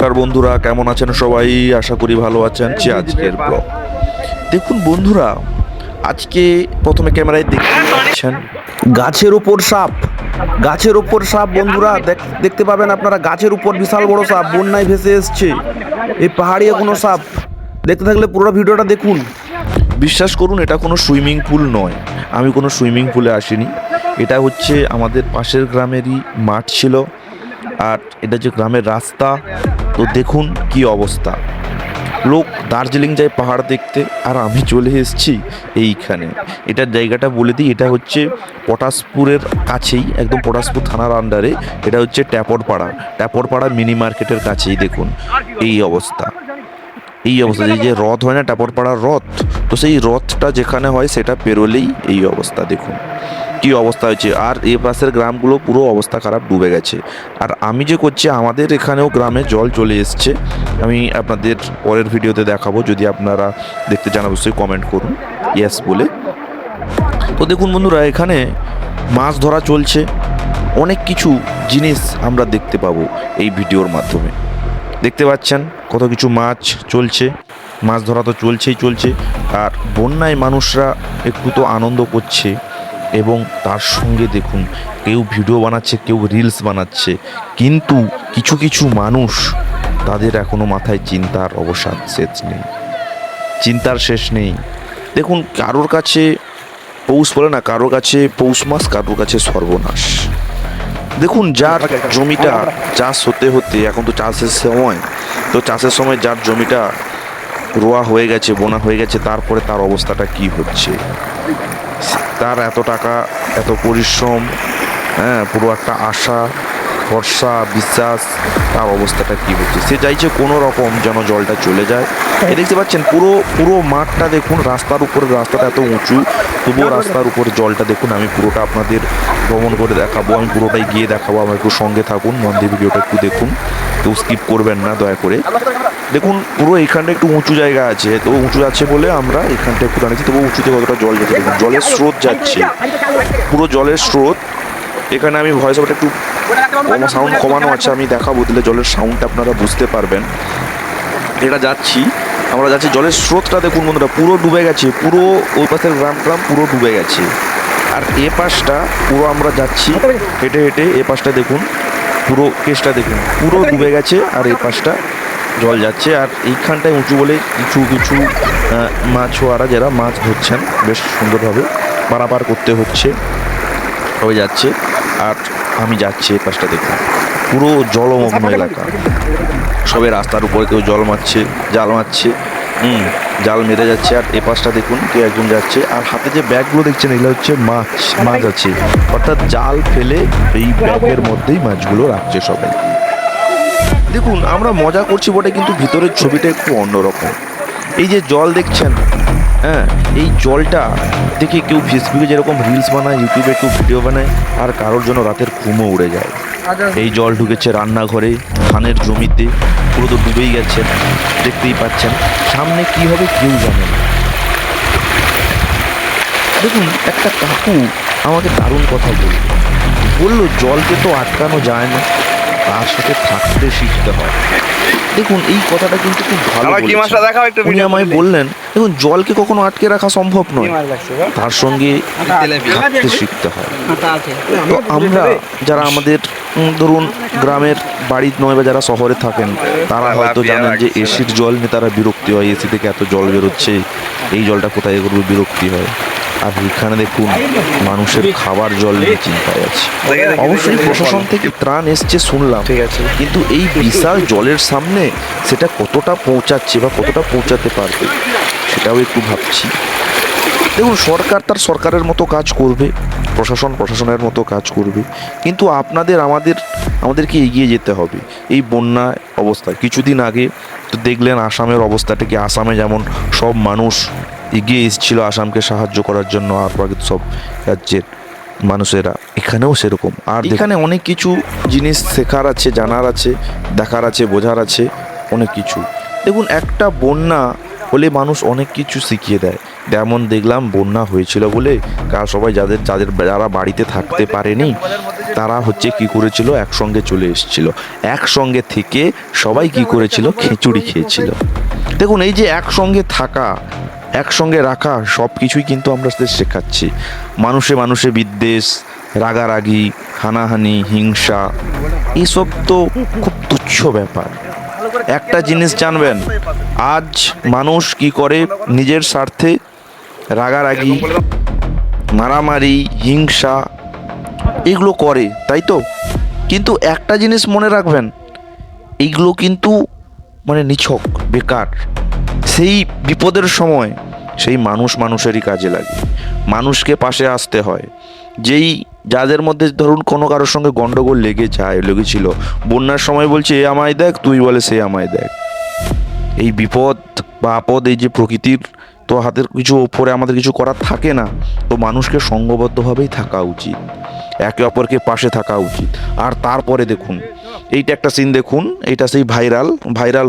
নমস্কার বন্ধুরা, কেমন আছেন সবাই? আশা করি ভালো আছেন। আজকের ব্লগ দেখুন বন্ধুরা, আজকে প্রথমে ক্যামেরায় দেখতে পাচ্ছেন গাছের উপর সাপ। গাছের উপর সাপ বন্ধুরা দেখতে পাবেন আপনারা। গাছের উপর বিশাল বড় সাপ বন্যায় ভেসে এসছে। এই পাহাড়ি কোনো সাপ দেখতে থাকলে পুরো ভিডিওটা দেখুন। বিশ্বাস করুন, এটা কোনো সুইমিং পুল নয়। আমি কোনো সুইমিং পুলে আসিনি। এটা হচ্ছে আমাদের পাশের গ্রামেরই মাঠ ছিল, আর এটা যে গ্রামের রাস্তা। তো দেখুন কি অবস্থা। লোক দার্জিলিং যায় পাহাড় দেখতে, আর আমি চলে এসেছি এইখানে। এটার জায়গাটা বলে দিই, এটা হচ্ছে পটাশপুরের কাছেই, একদম পটাশপুর থানার আন্ডারে। এটা হচ্ছে ট্যাপরপাড়া মিনি মার্কেটের কাছেই। দেখুন এই অবস্থা। এই অবস্থা, এই যে রথ হয় না, ট্যাপরপাড়ার রথ, তো সেই রথটা যেখানে হয় সেটা পেরোলেই এই অবস্থা। দেখুন কি অবস্থা হয়েছে। আর এ পাশের গ্রামগুলো পুরো অবস্থা খারাপ, ডুবে গেছে। আর আমি যে করছি, আমাদের এখানেও গ্রামে জল চলে এসছে। আমি আপনাদের পরের ভিডিওতে দেখাবো। যদি আপনারা দেখতে চান অবশ্যই কমেন্ট করুন ইয়েস বলে। তো দেখুন বন্ধুরা, এখানে মাছ ধরা চলছে। অনেক কিছু জিনিস আমরা দেখতে পাবো এই ভিডিওর মাধ্যমে। দেখতে পাচ্ছেন কত কিছু মাছ চলছে। মাছ ধরা তো চলছে। আর বন্যায় মানুষরা একটু তো আনন্দ করছে, এবং তার সঙ্গে দেখুন কেউ ভিডিও বানাচ্ছে, কেউ রিলস বানাচ্ছে। কিন্তু কিছু কিছু মানুষ, তাদের এখনো মাথায় চিন্তার অবসাদ শেষ নেই, চিন্তার শেষ নেই। দেখুন কারোর কাছে পৌষ বলে না, কারোর কাছে পৌষ মাস, কারোর কাছে সর্বনাশ। দেখুন যার জমিটা চাষ হতে এখন তো চাষের সময়, তো চাষের সময় যার জমিটা রোয়া হয়ে গেছে, বোনা হয়ে গেছে, তারপরে তার অবস্থাটা কি হচ্ছে। তার এত টাকা, এত পরিশ্রম, পুরো একটা আশা, ভরসা, বিশ্বাস, তার অবস্থাটা কি হচ্ছে। সে চাইছে কোনো রকম যেন জলটা চলে যায়। এ দেখতে পাচ্ছেন পুরো মাঠটা দেখুন। রাস্তার উপরে, রাস্তাটা এত উঁচু, তবুও রাস্তার উপরে জলটা দেখুন। আমি পুরোটা আপনাদের ভ্রমণ করে দেখাবো, আমি পুরোটাই গিয়ে দেখাবো। আমার একটু সঙ্গে থাকুন, মন দিয়ে ভিডিওটা একটু দেখুন, কেউ স্কিপ করবেন না দয়া করে। দেখুন পুরো এইখানটা একটু উঁচু জায়গা আছে, তো উঁচু আছে বলে আমরা এখানটা একটু দাঁড়িয়েছি। তবু উঁচুতে কতটা জল যাচ্ছে দেখুন, জলের স্রোত যাচ্ছে, পুরো জলের স্রোত। এখানে আমি ভয়েস ওভারটা একটু সাউন্ড কমানো আছে, আমি দেখাবো, দিলে জলের সাউন্ডটা আপনারা বুঝতে পারবেন। আমরা যাচ্ছি, জলের স্রোতটা দেখুন বন্ধুরা, পুরো ডুবে গেছে। পুরো ওই পাশের গ্রাম পুরো ডুবে গেছে। আর এ পাশটা পুরো আমরা যাচ্ছি হেঁটে হেঁটে, এ পাশটা দেখুন, পুরো কেসটা দেখুন, পুরো ডুবে গেছে। আর এই পাশটা জল যাচ্ছে। আর এইখানটায় উঁচু বলে কিছু কিছু মাছওয়ারা যারা মাছ ধরছেন, বেশ সুন্দরভাবে পারাপার করতে হচ্ছে, হয়ে যাচ্ছে। আর আমি যাচ্ছি এই পাশটা দেখুন, পুরো জলমগ্ন এলাকা। সবে রাস্তার উপরে কেউ জাল মারছে, জাল মেরে যাচ্ছে। আর এ পাশটা দেখুন কেউ একজন যাচ্ছে, আর হাতে যে ব্যাগগুলো দেখছেন এগুলো হচ্ছে মাছ আছে, অর্থাৎ জাল ফেলে এই ব্যাগের মধ্যেই মাছগুলো রাখছে সবাই। দেখুন আমরা মজা করছি বটে, কিন্তু ভিতরের ছবিটা একটু অন্যরকম। এই যে জল দেখছেন, এই জলটা দেখে কেউ ফেসবুকে যেরকম রিলস বানায়, ইউটিউবে একটু ভিডিও বানায়, আর কারোর জন্য রাতের ঘুমও উড়ে যায়। এই জল ঢুকেছে রান্নাঘরে, ধানের জমিতে, পুরো তো ডুবেই গেছে, দেখতেই পাচ্ছেন। সামনে কি হবে কেউ জানে না। দেখুন একটা কাকু আমাকে দারুণ কথা বললো, জলকে তো আটকানো যায় না, তার সাথে থাকতে শিখতে হয়। দেখুন এই কথাটা কিন্তু খুব ভালো বলেছেন। উনি আমায় বললেন, দেখুন জলকে কখনো আটকে রাখা সম্ভব নয়, তার সঙ্গে থাকতে শিখতে হয়। তো আমরা যারা আমাদের ধরুন গ্রামের বাড়ি নয়, বা যারা শহরে থাকেন, তারা হয়তো জানেন যে এসির জল নিয়ে তারা বিরক্তি হয়। এসি থেকে এত জল বেরোচ্ছে, এই জলটা কোথায় করবে, বিরক্তি হয়। আর এখানে দেখুন মানুষের খাবার জল নিয়ে চিন্তায় আছে। অবশ্যই প্রশাসন থেকে ত্রাণ এসছে শুনলাম, ঠিক আছে, কিন্তু এই বিশাল জলের সামনে সেটা কতটা পৌঁছাচ্ছে বা কতটা পৌঁছাতে পারবে, সেটাও একটু ভাবছি। দেখুন সরকার তার সরকারের মতো কাজ করবে, প্রশাসন প্রশাসনের মতো কাজ করবে, কিন্তু আমাদেরকে এগিয়ে যেতে হবে। এই বন্যা অবস্থা কিছুদিন আগে তো দেখলেন আসামের অবস্থাটা কি। আসামে যেমন সব মানুষ এগিয়ে এসেছিল আসামকে সাহায্য করার জন্য, আর বাকি সব রাজ্যের মানুষেরা, এখানেও সেরকম। আর এখানে অনেক কিছু জিনিস শেখার আছে, জানার আছে, দেখার আছে, বোঝার আছে, অনেক কিছু। দেখুন একটা বন্যা হলে মানুষ অনেক কিছু শিখিয়ে দেয়। যেমন দেখলাম বন্যা হয়েছিল বলে সবাই যারা বাড়িতে থাকতে পারেনি তারা হচ্ছে কি করেছিল, একসঙ্গে চলে এসেছিল। একসঙ্গে থেকে সবাই কি করেছিল, খিচুড়ি খেয়েছিল। দেখুন এই যে একসঙ্গে থাকা, একসঙ্গে রাখা, সব কিছুই কিন্তু আমরা শেখাচ্ছি। মানুষে মানুষে বিদ্বেষ, রাগারাগি, হানাহানি, হিংসা, এইসব তো খুব তুচ্ছ ব্যাপার। একটা জিনিস জানবেন, আজ মানুষ কি করে, নিজের স্বার্থে রাগারাগি, মারামারি, হিংসা এগুলো করে, তাই তো? কিন্তু একটা জিনিস মনে রাখবেন, এইগুলো কিন্তু মানে নিছক, বেকার। সেই বিপদের সময় সেই মানুষেরই কাজে লাগে। মানুষকে পাশে আসতে হয়। যাদের মধ্যে ধরুন কোনো কারোর সঙ্গে গন্ডগোল লেগেছিল, বন্যার সময় বলছে এ আমায় দেখ, তুই বলে সে আমায় দেখ। এই বিপদ বা আপদ, এই যে প্রকৃতির তো হাতের কিছু ওপরে আমাদের কিছু করার থাকে না, তো মানুষকে সঙ্গবদ্ধভাবেই থাকা উচিত, একে অপরকে পাশে থাকা উচিত। আর তারপরে দেখুন এইটা একটা সিন দেখুন, এইটা সেই ভাইরাল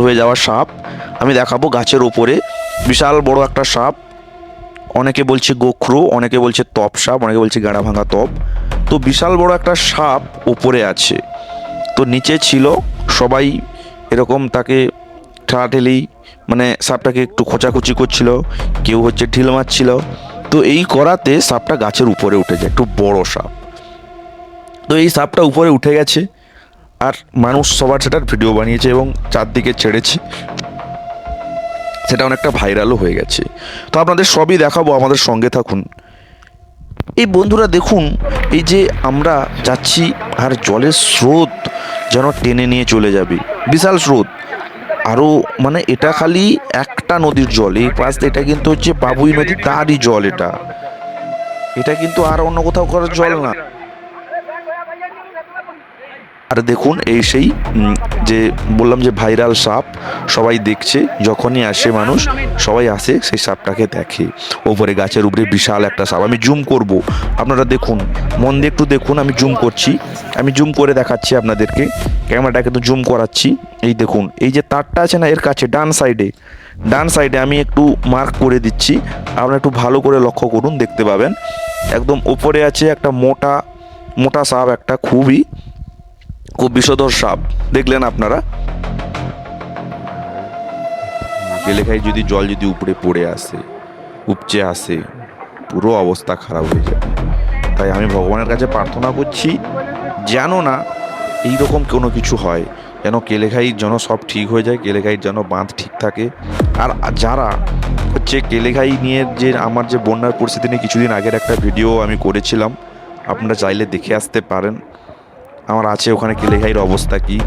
হয়ে যাওয়া সাপ আমি দেখাবো। গাছের ওপরে বিশাল বড় একটা সাপ, অনেকে বলছে গোখরো, অনেকে বলছে তপ সাপ, অনেকে বলছে গাড়া ভাঙা তপ। তো বিশাল বড় একটা সাপ ওপরে আছে, তো নিচে ছিল। সবাই এরকম তাকে ঠেলাঠেলি, মানে সাপটাকে একটু খোঁচাখুচি করছিল, কেউ হচ্ছে ঢিল মারছিল। তো এই করাতে সাপটা গাছের উপরে উঠে যায়, একটু বড় সাপ। তো এই সাপটা উপরে উঠে গেছে, আর মানুষ সবার সেটার ভিডিও বানিয়েছে এবং চারদিকে ছেড়েছে, সেটা অনেকটা ভাইরালও হয়ে গেছে। তো আপনাদের সবই দেখাবো, আমাদের সঙ্গে থাকুন। এই বন্ধুরা দেখুন, এই যে আমরা যাচ্ছি আর জলের স্রোত যেন টেনে নিয়ে চলে যাবে, বিশাল স্রোত। আরও মানে এটা খালি একটা নদীর জল, এই পাশ এটা কিন্তু হচ্ছে বাবুই নদী, তারই জল এটা কিন্তু আর অন্য কোথাও করার জল না। আর দেখুন এই সেই যে বললাম যে ভাইরাল সাপ, সবাই দেখছে, যখনই আসে মানুষ সবাই আসে সেই সাপটাকে দেখে। ওপরে গাছের উপরে বিশাল একটা সাপ, আমি জুম করব, আপনারা দেখুন, মন দিয়ে একটু দেখুন। আমি জুম করছি, আমি জুম করে দেখাচ্ছি আপনাদেরকে, ক্যামেরাটাকে তো জুম করাচ্ছি। এই দেখুন, এই যে তারটা আছে না এর কাছে ডান সাইডে আমি একটু মার্ক করে দিচ্ছি, আপনারা একটু ভালো করে লক্ষ্য করুন, দেখতে পাবেন একদম ওপরে আছে একটা মোটা সাপ, একটা খুব বিষধর সাপ। দেখলেন আপনারা, এলাকায় যদি জল যদি উপরে পড়ে আসে, উপচে আসে, পুরো অবস্থা খারাপ হয়ে যাবে। তাই আমি ভগবানের কাছে প্রার্থনা করছি যেন না এইরকম কোনো কিছু হয়, যেন কেলেঘাইর যেন সব ঠিক হয়ে যায়, কেলেঘাইর যেন বাঁধ ঠিক থাকে। আর যারা হচ্ছে কেলেঘাই নিয়ে যে আমার যে বন্যার পরিস্থিতি নিয়ে কিছুদিন আগের একটা ভিডিও আমি করেছিলাম, আপনারা চাইলে দেখে আসতে পারেন, আমার আছে ওখানে কেলেঘাইয়ের অবস্থা কি।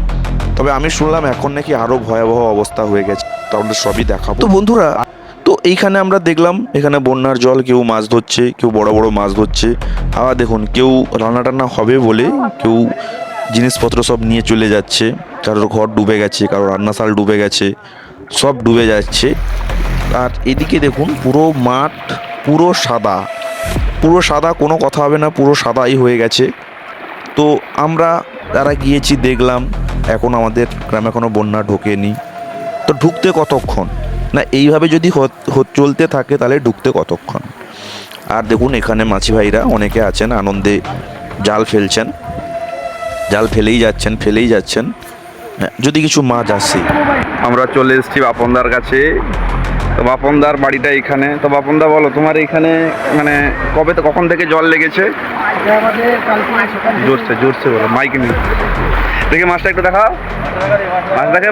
তবে আমি শুনলাম এখন নাকি আরও ভয়াবহ অবস্থা হয়ে গেছে, তাহলে সবই দেখাবো। তো বন্ধুরা, তো এইখানে আমরা দেখলাম এখানে বন্যার জল, কেউ মাছ ধরছে, কেউ বড় বড় মাছ ধরছে। আবার দেখুন কেউ রান্না টান্না হবে বলে কেউ জিনিসপত্র সব নিয়ে চলে যাচ্ছে, কারোর ঘর ডুবে গেছে, কারোর রান্নাশাল ডুবে গেছে, সব ডুবে যাচ্ছে। আর এদিকে দেখুন পুরো মাঠ পুরো সাদা, কোনো কথা হবে না, পুরো সাদাই হয়ে গেছে। তো আমরা যারা গিয়েছি দেখলাম, এখন আমাদের গ্রামে এখনও বন্যা ঢোকেনি। তো ঢুকতে কতক্ষণ না, এইভাবে যদি চলতে থাকে তাহলে ঢুকতে কতক্ষণ। আর দেখুন এখানে মাছি ভাইরা অনেকে আছেন, আনন্দে জাল ফেলছেন, জাল ফেলেই যাচ্ছেন যদি কিছু মাছ আসে। আমরা চলে এসেছি বাপনদার কাছে। তো বাপনদার বাড়িটা এখানে। তো বাপনদা বলো, তোমার এখানে মানে কখন থেকে জল লেগেছে? জোরসে বলো, মাইকে নিয়ে দেখে মাছটা একটু দেখাও। মাছ দেখে,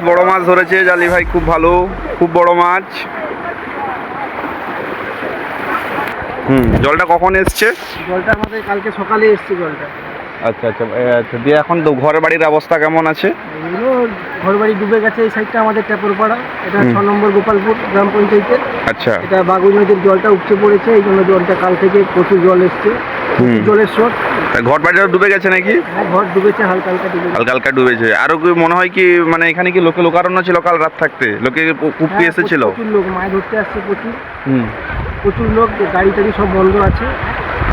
বড় মাছ ধরেছে জালি ভাই, খুব ভালো, খুব বড় মাছ। জলটা কখন এসছে? জলটা আমাদের কালকে সকালে এসছে জলটা। আচ্ছা, দিয়ে এখন তো ঘর বাড়ির অবস্থা কেমন আছে? এগুলো ঘর বাড়ি ডুবে গেছে। এই সাইডটা আমাদের টেপরপাড়া, এটা 6 নম্বর গোপালপুর গ্রাম পঞ্চায়েতের। আচ্ছা, এটা বাগুই নদীর জলটা উপচে পড়েছে, এই জন্য জলটা কাল থেকে প্রচুর জল এসছে, জলের স্রোত। ঘর বাড়িটা ডুবে গেছে নাকি? হ্যাঁ, ঘর ডুবেছে, হালকা ডুবেছে। আরো কি মনে হয় কি মানে এখানে কি লোকারণ্য ছিল কাল রাত থাকতে? লোকে খুব কি এসেছিল? প্রচুর লোক মাছ ধরতে আসছে, প্রচুর লোক, গাড়ি টাড়ি সব বন্ধ আছে।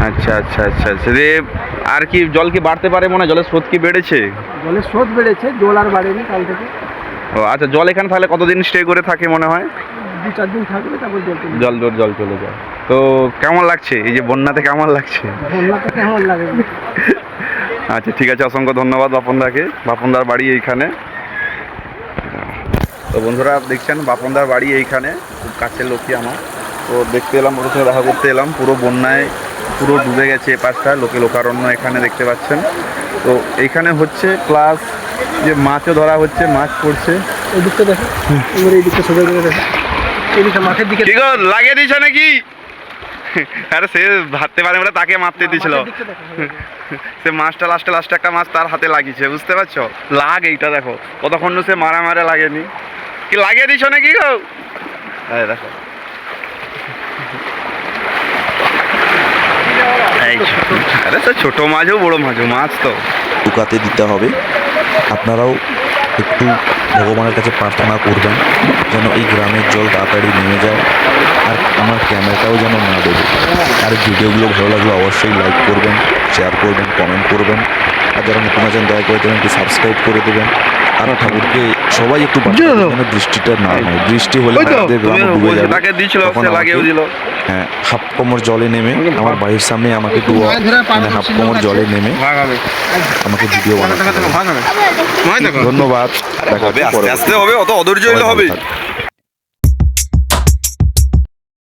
আচ্ছা। আর কি জল কি বাড়তে পারে মনে হয়? জলের স্রোত কি বেড়েছে? জলের স্রোত বেড়েছে, জল আর বাড়েনি কাল থেকে। ও আচ্ছা, জল এখানে তাহলে কতদিন স্টে করে থাকে মনে হয়? 2-4 দিন থাকবে, তারপর জল চলে যাবে। জল চলে যায়। তো কেমন লাগছে এই যে বন্যাতে, কেমন লাগছে? বন্যাতে কেমন লাগে? আচ্ছা ঠিক আছে, অসংখ্য ধন্যবাদ বাপনদাকে। বাপনদার বাড়ি এইখানে। তো বন্ধুরা দেখছেন বাপনদার বাড়ি এইখানে, খুব কাছের লোকই আমার। তো দেখতে এলাম, ওর সঙ্গে দেখা করতে এলাম। পুরো বন্যায় পুরো ডুবে গেছে এ পাশটা, লোকারণ্য এখানে দেখতে পাচ্ছেন। তো এইখানে হচ্ছে প্লাস যে মাছও ধরা হচ্ছে, মাছ পড়ছে। এই দিকটা দেখো, এবার এই দিকটা সোজা করে দেখো, এই দিকটা মাঠের দিকে ঠিক আছে, লাগিয়ে দিছ নাকি? আরে সে ভাবতে পারে বলে তাকে মারতে দিয়েছিল। মাঠের দিকটা দেখো। সে মাছটা লাস্টে একটা মাছ তার হাতে লাগিয়েছে, বুঝতে পারছো? লাগ এইটা দেখো, কতক্ষণ সে মারা লাগেনি। কি লাগিয়ে দিছ নাকি গো? এই দেখো, এই আরে তো ছোট মাছও বড় মাছও, মাছ তো শুকাতে দিতে হবে। আপনারাও একটু ভগবানের কাছে প্রার্থনা করবেন যেন এই গ্রামের জল তাড়াতাড়ি নেমে যায়, আর আমার ক্যামেরাটাও যেন না দেবে। আর ভিডিওগুলো ভালো লাগলে অবশ্যই লাইক করবেন, শেয়ার করবেন, কমেন্ট করবেন। আর যারা নতুন আছেন দয়া করে দেবেন একটু সাবস্ক্রাইব করে দেবেন। আর ঠাকুরকে সবাই একটু যেন বৃষ্টিটা না হয়, বৃষ্টি হলে আমাদের গ্রাম ডুবে যাবে। তাকে দিয়েছিল, তখন সে লাগিয়েও দিল। হ্যাঁ, হাফ কোমর জলে নেমে আমার বাড়ির সামনে আমাকে একটু হাফ কোমর জলে নেমে আমাকে ভিডিও বানাতে হবে। ধন্যবাদ, দেখা হবে। আস্তে আস্তে হবে, অত অধৈর্য হলে হবে।